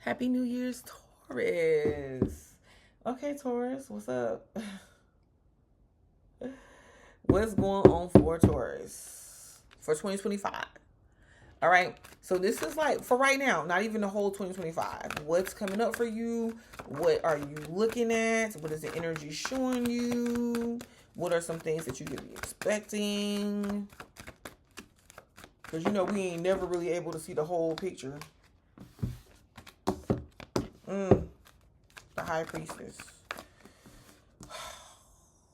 Happy New Year's, Taurus. Okay, Taurus, what's up? What's going on for Taurus for 2025? All right, so this is like for right now, not even the whole 2025. What's coming up for you? What are you looking at? What is the energy showing you? What are some things that you could be expecting? Because we ain't never really able to see the whole picture. The High Priestess.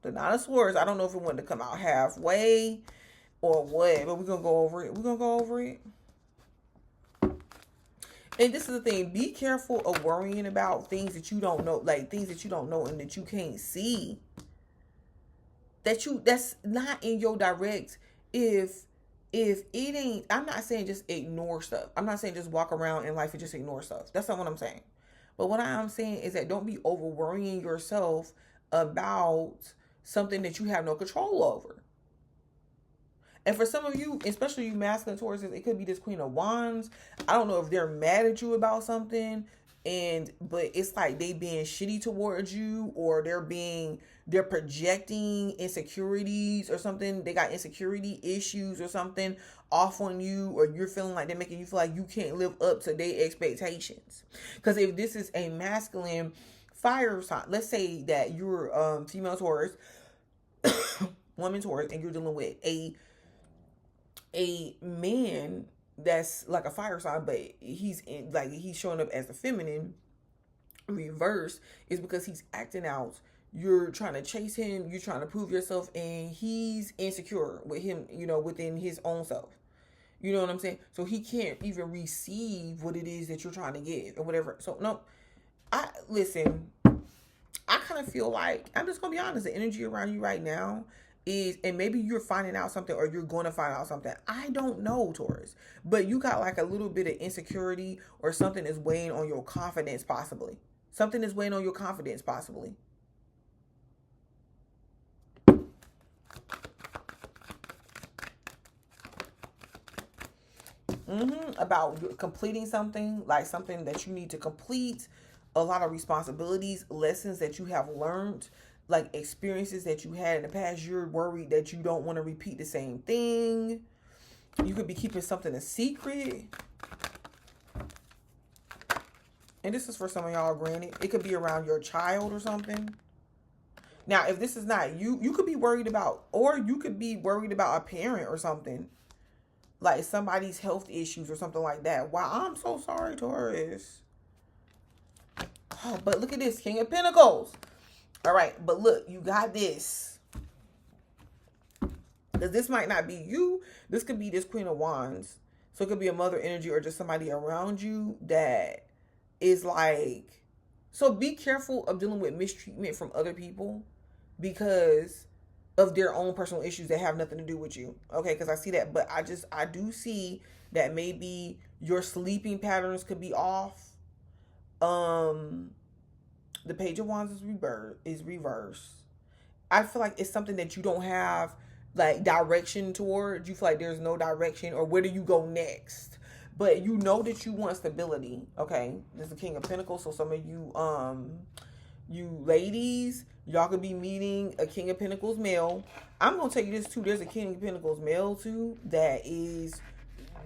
The Nine of Swords. I don't know if it wanted to come out halfway or what, but we're going to go over it. We're going to go over it. And this is the thing. Be careful of worrying about things that you don't know, like things that you don't know and that you can't see. That's not in your direct. If it ain't, I'm not saying just ignore stuff. I'm not saying just walk around in life and just ignore stuff. That's not what I'm saying. But what I'm saying is that don't be over worrying yourself about something that you have no control over. And for some of you, especially you masculine Tauruses, it could be this Queen of Wands. I don't know if they're mad at you about something, but it's like they being shitty towards you, or they're projecting insecurities or something. They got insecurity issues or something off on you, or you're feeling like they're making you feel like you can't live up to their expectations. Because if this is a masculine fire sign, let's say that you're female Taurus, woman Taurus, and you're dealing with a man that's like a fire sign, but he's showing up as the feminine reverse, is because he's acting out. You're trying to chase him, you're trying to prove yourself, and he's insecure with him, within his own self. You know what I'm saying? So he can't even receive what it is that you're trying to give or whatever. So no, I kind of feel like, I'm just gonna be honest, the energy around you right now is, and maybe you're finding out something, or you're going to find out something. I don't know, Taurus, but you got like a little bit of insecurity, or something is weighing on your confidence, possibly. Something is weighing on your confidence, possibly. About completing something, like something that you need to complete, a lot of responsibilities, lessons that you have learned, like experiences that you had in the past. You're worried that you don't want to repeat the same thing. You could be keeping something a secret. And this is for some of y'all, granted. It could be around your child or something. Now, if this is not you, you could be worried about, or you could be worried about a parent or something. Like somebody's health issues or something like that. Wow, I'm so sorry, Taurus. Oh, but look at this, King of Pentacles. All right, but look, you got this. Because this might not be you. This could be this Queen of Wands. So it could be a mother energy, or just somebody around you that is like... So be careful of dealing with mistreatment from other people, because of their own personal issues that have nothing to do with you. Okay, because I see that. But I do see that maybe your sleeping patterns could be off. The Page of Wands is reverse. I feel like it's something that you don't have like direction toward. You feel like there's no direction, or where do you go next? But you know that you want stability. Okay, this is the King of Pentacles. So some of you you ladies, y'all could be meeting a King of Pentacles male. I'm gonna tell you this too. There's a King of Pentacles male too that is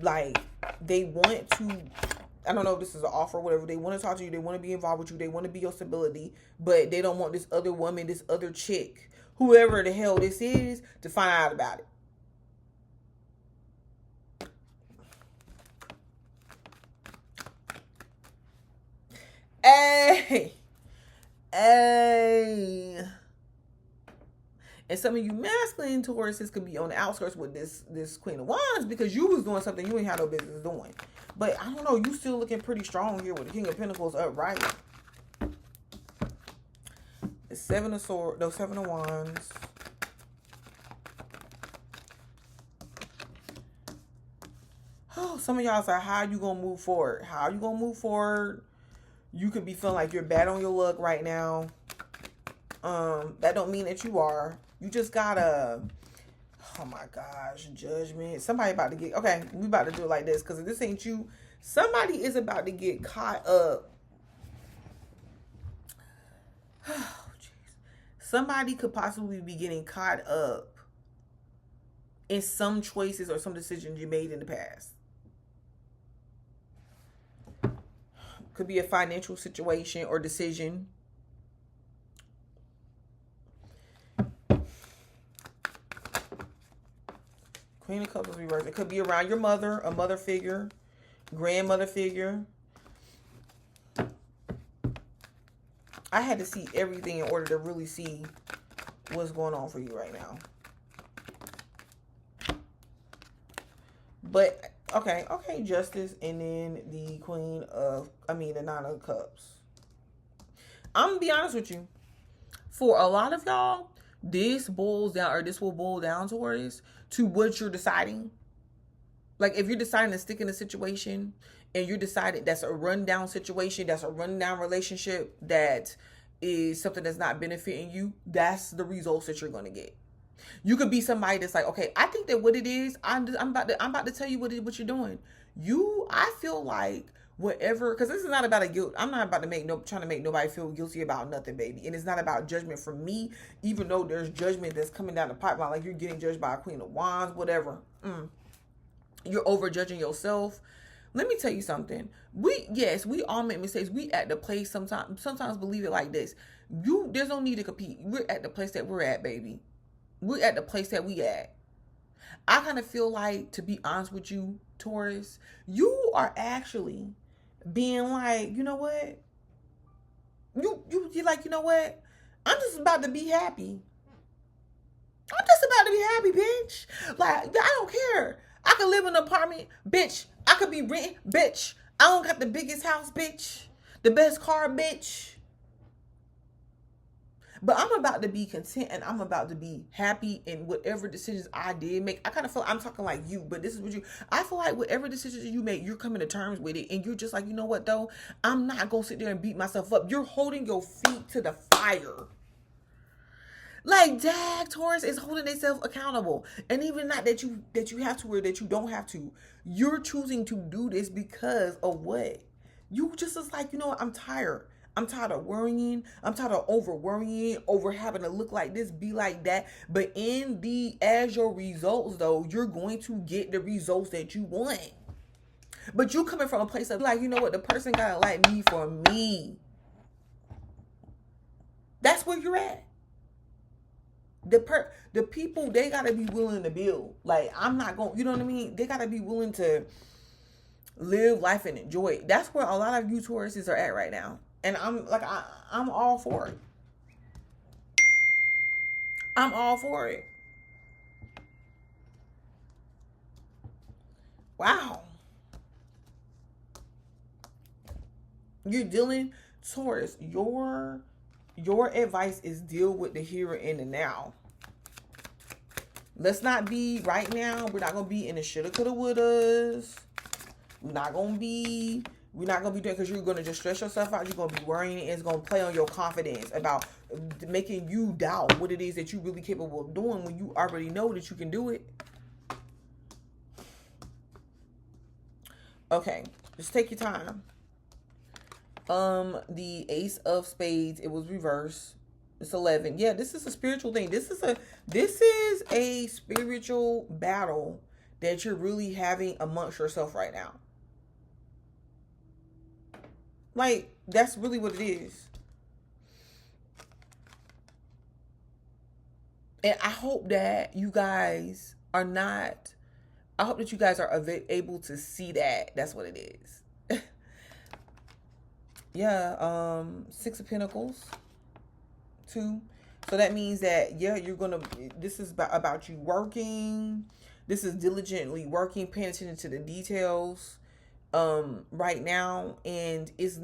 like, they want to, I don't know if this is an offer or whatever. They want to talk to you. They want to be involved with you. They want to be your stability, but they don't want this other woman, this other chick, whoever the hell this is, to find out about it. Hey. And some of you masculine Tauruses could be on the outskirts with this Queen of Wands, because you was doing something you ain't had no business doing. But I don't know, you still looking pretty strong here with the King of Pentacles upright. The Seven of Swords, no, Seven of Wands. Oh, some of y'all say, how you gonna move forward? How you gonna move forward? You could be feeling like you're bad on your luck right now. That don't mean that you are. You just gotta, oh my gosh, judgment. Somebody about to get, okay, we about to do it like this, because if this ain't you, Somebody is about to get caught up. Oh, jeez. Somebody could possibly be getting caught up in some choices or some decisions you made in the past. Could be a financial situation or decision. Queen of Cups reversed. It could be around your mother, a mother figure, grandmother figure. I had to see everything in order to really see what's going on for you right now. But okay, Justice, and then the the Nine of Cups. I'm gonna be honest with you. For a lot of y'all, this will boil down towards to what you're deciding. Like if you're deciding to stick in a situation and you're deciding that's a rundown situation, that's a rundown relationship, that is something that's not benefiting you, that's the results that you're gonna get. You could be somebody that's like, okay, I think that what it is, I'm about to tell you what you're doing. I feel like whatever, because this is not about a guilt. I'm not about to trying to make nobody feel guilty about nothing, baby. And it's not about judgment from me, even though there's judgment that's coming down the pipeline, like you're getting judged by a Queen of Wands, whatever. You're over judging yourself. Let me tell you something. We all make mistakes. We at the place sometimes believe it like this. There's no need to compete. We're at the place that we're at, baby. We're at the place that we at. I kind of feel like, to be honest with you, Taurus, you are actually being like, you know what? You're like, you know what? I'm just about to be happy. I'm just about to be happy, bitch. Like, I don't care. I could live in an apartment, bitch. I could be renting, bitch. I don't got the biggest house, bitch. The best car, bitch. But I'm about to be content and I'm about to be happy in whatever decisions I did make. I kind of feel I'm talking like you, but this is what I feel like whatever decisions you make, you're coming to terms with it. And you're just like, you know what though? I'm not going to sit there and beat myself up. You're holding your feet to the fire. Like, dag, Taurus is holding themselves accountable. And even not that you have to or that you don't have to. You're choosing to do this because of what? You just is like, you know what? I'm tired. I'm tired of worrying. I'm tired of over worrying, over having to look like this, be like that. But as your results, though, you're going to get the results that you want. But you coming from a place of like, you know what? The person gotta like me for me. That's where you're at. The people, they gotta be willing to build. Like, I'm not going, you know what I mean? They gotta be willing to live life and enjoy it. That's where a lot of you Tauruses are at right now. And I'm all for it. I'm all for it. Wow. You're dealing, Taurus, your advice is deal with the here and the now. Let's not be right now. We're not going to be in the shoulda, coulda, wouldas. We're not going to be doing, because you're going to just stress yourself out. You're going to be worrying, and it's going to play on your confidence about making you doubt what it is that you're really capable of doing when you already know that you can do it. Okay, just take your time. The Ace of Spades, it was reversed. It's 11. Yeah, this is a spiritual thing. This is a spiritual battle that you're really having amongst yourself right now. Like, that's really what it is. And I hope that you guys are able to see that. That's what it is. Yeah, Six of Pentacles, 2. So that means that, yeah, this is about you working. This is diligently working, paying attention to the details right now. And it's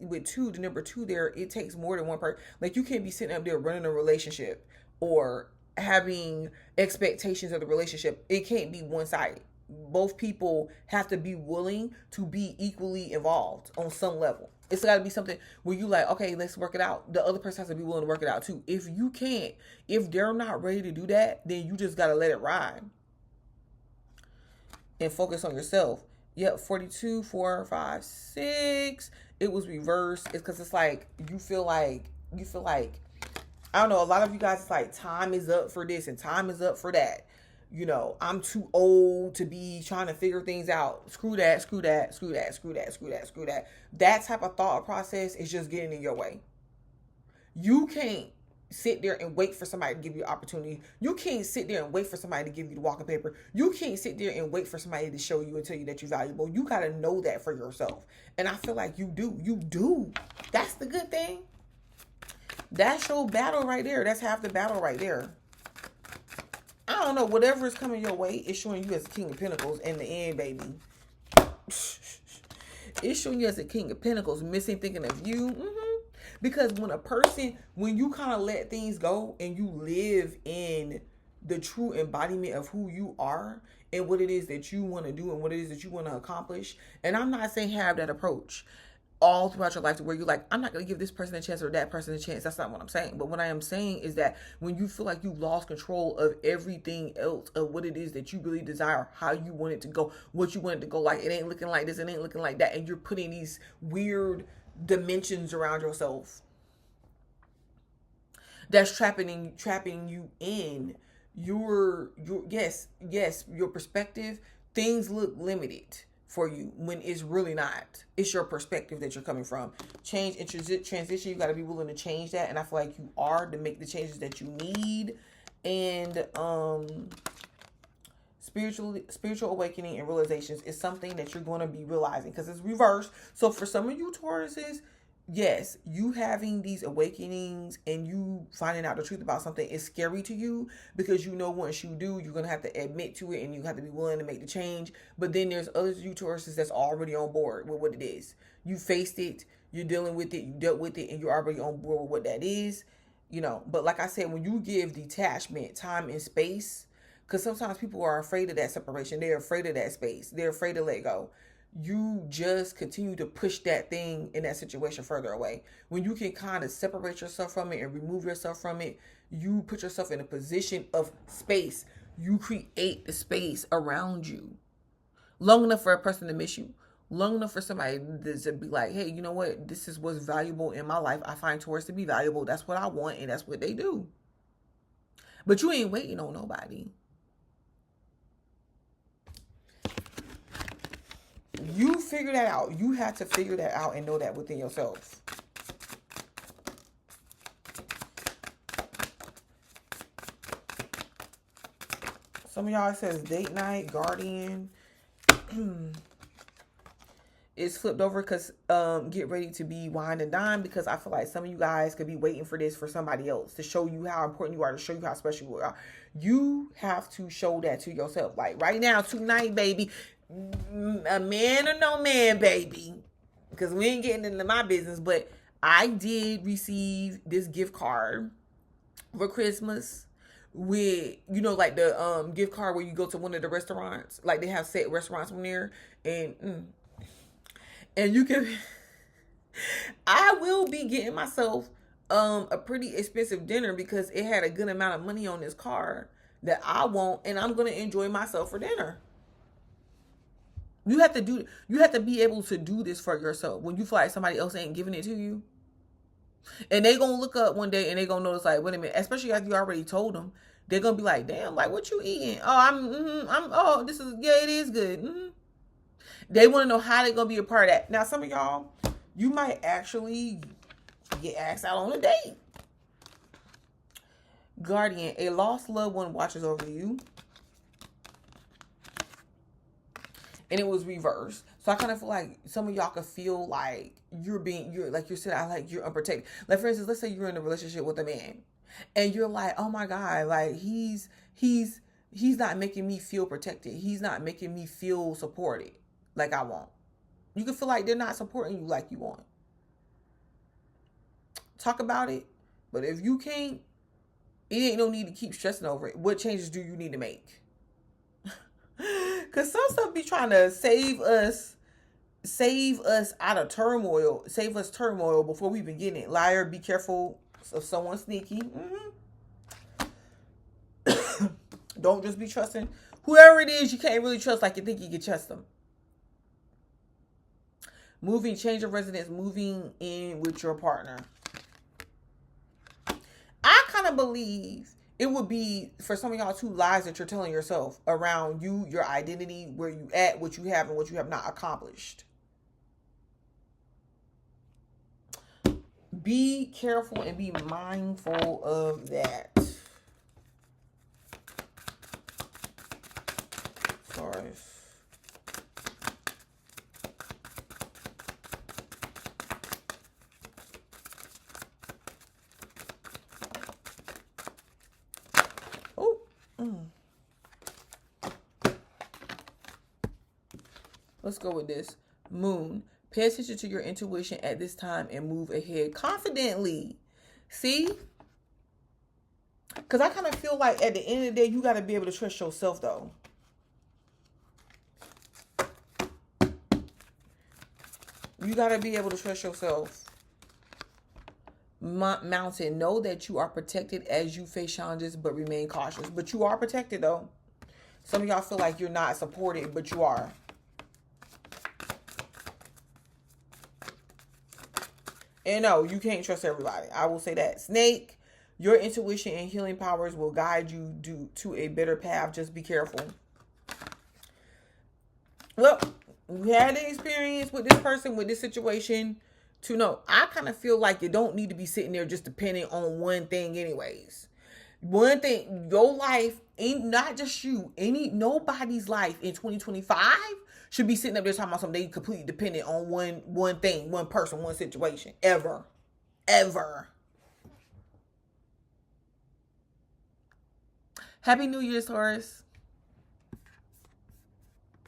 with 2, the number 2 there, it takes more than one person. Like, you can't be sitting up there running a relationship or having expectations of the relationship. It can't be one-sided. Both people have to be willing to be equally involved on some level. It's got to be something where you like, okay, let's work it out. The other person has to be willing to work it out too. If they're not ready to do that, then you just got to let it ride and focus on yourself. Yep, 42, 4, 5, 6. It was reversed. It's because it's like you feel like I don't know. A lot of you guys, it's like time is up for this and time is up for that. You know, I'm too old to be trying to figure things out. Screw that, screw that, screw that, screw that, screw that, screw that. That type of thought process is just getting in your way. You can't sit there and wait for somebody to give you an opportunity. You can't sit there and wait for somebody to give you the walking paper. You can't sit there and wait for somebody to show you and tell you that you're valuable. You got to know that for yourself. And I feel like you do. You do. That's the good thing. That's your battle right there. That's half the battle right there. I don't know. Whatever is coming your way, it's showing you as the King of Pentacles in the end, baby. It's showing you as the King of Pentacles, missing, thinking of you. Because when you kind of let things go and you live in the true embodiment of who you are and what it is that you want to do and what it is that you want to accomplish. And I'm not saying have that approach all throughout your life to where you're like, I'm not going to give this person a chance or that person a chance. That's not what I'm saying. But what I am saying is that when you feel like you've lost control of everything else, of what it is that you really desire, how you want it to go, what you want it to go like, it ain't looking like this, it ain't looking like that. And you're putting these weird dimensions around yourself that's trapping you in your your perspective. Things look limited for you when it's really not. It's your perspective that you're coming from. Change and transition, you got to be willing to change that, and I feel like you are, to make the changes that you need. And spiritual awakening and realizations is something that you're going to be realizing because it's reversed. So for some of you Tauruses, yes, you having these awakenings and you finding out the truth about something is scary to you, because you know once you do, you're going to have to admit to it and you have to be willing to make the change. But then there's other you Tauruses that's already on board with what it is. You faced it, you're dealing with it, you dealt with it, and you're already on board with what that is. You know, but like I said, when you give detachment, time and space, because sometimes people are afraid of that separation. They're afraid of that space. They're afraid to let go. You just continue to push that thing in that situation further away. When you can kind of separate yourself from it and remove yourself from it, you put yourself in a position of space. You create the space around you long enough for a person to miss you, long enough for somebody to be like, hey, you know what? This is what's valuable in my life. I find Taurus to be valuable. That's what I want, and that's what they do. But you ain't waiting on nobody. You figure that out. You have to figure that out and know that within yourself. Some of y'all, it says date night, guardian. It's flipped over because get ready to be wine and dine, because I feel like some of you guys could be waiting for this for somebody else to show you how important you are, to show you how special you are. You have to show that to yourself. Like right now, tonight, baby. A man or no man, baby, because we ain't getting into my business, but I did receive this gift card for Christmas with, you know, like the gift card where you go to one of the restaurants, like they have set restaurants from there, and you can I will be getting myself a pretty expensive dinner because it had a good amount of money on this card that I want, and I'm going to enjoy myself for dinner. You have to be able to do this for yourself when you feel like somebody else ain't giving it to you. And they gonna look up one day and they gonna notice, like, wait a minute, especially after you already told them, they're gonna be like, damn, like, what you eating? Oh, this is, yeah, it is good. They want to know how they're gonna be a part of that. Now, some of y'all, you might actually get asked out on a date. Guardian, a lost loved one watches over you. And it was reversed. So I kind of feel like some of y'all could feel like you're unprotected. Like, for instance, let's say you're in a relationship with a man and you're like, oh my God, like he's not making me feel protected. He's not making me feel supported like I want. You can feel like they're not supporting you like you want. Talk about it. But if you can't, it ain't no need to keep stressing over it. What changes do you need to make? Because some stuff be trying to save us out of turmoil, save us turmoil before we even get it. Liar, be careful of someone sneaky. Don't just be trusting whoever it is you can't really trust like you think you can trust them. Moving, change of residence, moving in with your partner. I kind of believe it would be, for some of y'all, 2 lies that you're telling yourself around you, your identity, where you at, what you have and what you have not accomplished. Be careful and be mindful of that. Sorry. Let's go with this. Moon. Pay attention to your intuition at this time and move ahead confidently. See? Because I kind of feel like at the end of the day, you got to be able to trust yourself, though. You got to be able to trust yourself. Mountain. Know that you are protected as you face challenges, but remain cautious. But you are protected, though. Some of y'all feel like you're not supported, but you are. And no, you can't trust everybody. I will say that. Snake, your intuition and healing powers will guide you to a better path. Just be careful. Well, you had the experience with this person, with this situation, to know. I kind of feel like you don't need to be sitting there just depending on one thing anyways. One thing, your life ain't, not just you, nobody's life in 2025 should be sitting up there talking about something they completely dependent on one thing, one person, one situation. Ever. Happy New Year, Taurus.